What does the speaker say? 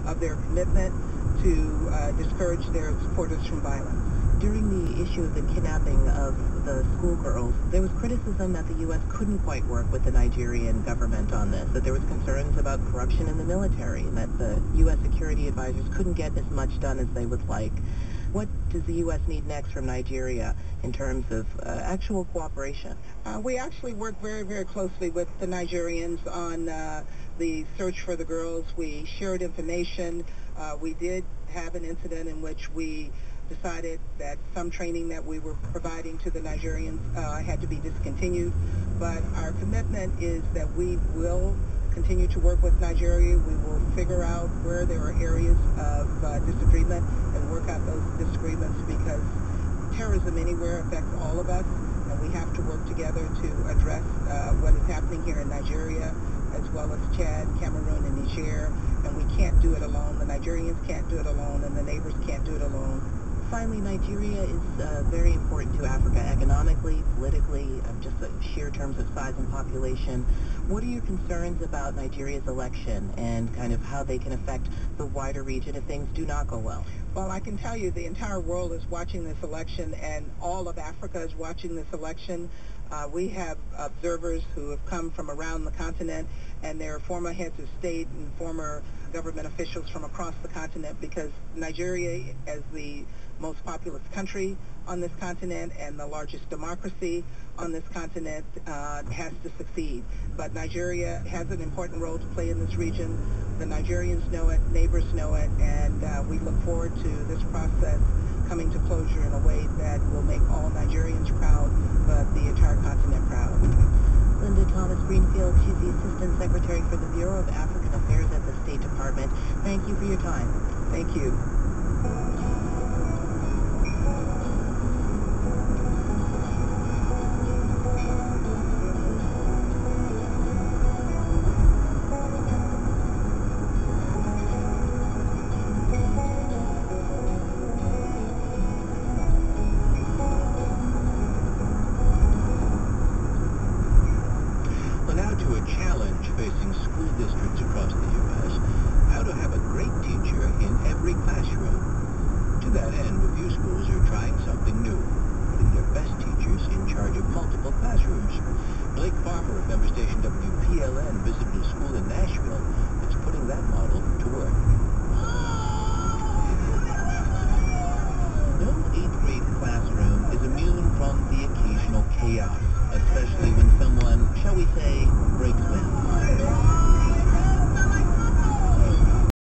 of their commitment to discourage their supporters from violence. During the issue of the kidnapping of the schoolgirls, there was criticism that the U.S. couldn't quite work with the Nigerian government on this, that there was concerns about corruption in the military, and that the U.S. security advisors couldn't get as much done as they would like. What does the U.S. need next from Nigeria in terms of actual cooperation? We actually work very, very closely with the Nigerians on the search for the girls. We shared information. We did have an incident in which we decided that some training that we were providing to the Nigerians had to be discontinued. But our commitment is that we will continue to work with Nigeria. We will figure out where there are areas of disagreement and work out those disagreements, because terrorism anywhere affects all of us, and we have to work together to address what is happening here in Nigeria, as well as Chad, Cameroon, and Niger. And we can't do it alone. The Nigerians can't do it alone, and the neighbors can't do it alone. Finally, Nigeria is very important to Africa economically, politically, just sheer terms of size and population. What are your concerns about Nigeria's election and kind of how they can affect the wider region if things do not go well? Well, I can tell you the entire world is watching this election, and all of Africa is watching this election. We have observers who have come from around the continent, and they're former heads of state and former government officials from across the continent, because Nigeria, as the most populous country on this continent and the largest democracy on this continent, has to succeed. But Nigeria has an important role to play in this region. The Nigerians know it, neighbors know it, and we look forward to this process coming to closure in a way that will make all Nigerians proud, but the entire continent proud. Linda Thomas Greenfield, she's the Assistant Secretary for the Bureau of African Affairs at the State Department. Thank you for your time. Thank you. To a challenge facing school districts across the U.S., how to have a great teacher in every classroom. To that end, a few schools are trying something new, putting their best teachers in charge of multiple classrooms. Blake Farmer of member station WPLN visited a school in Nashville that's putting that model to work. No 8th grade classroom is immune from the occasional chaos.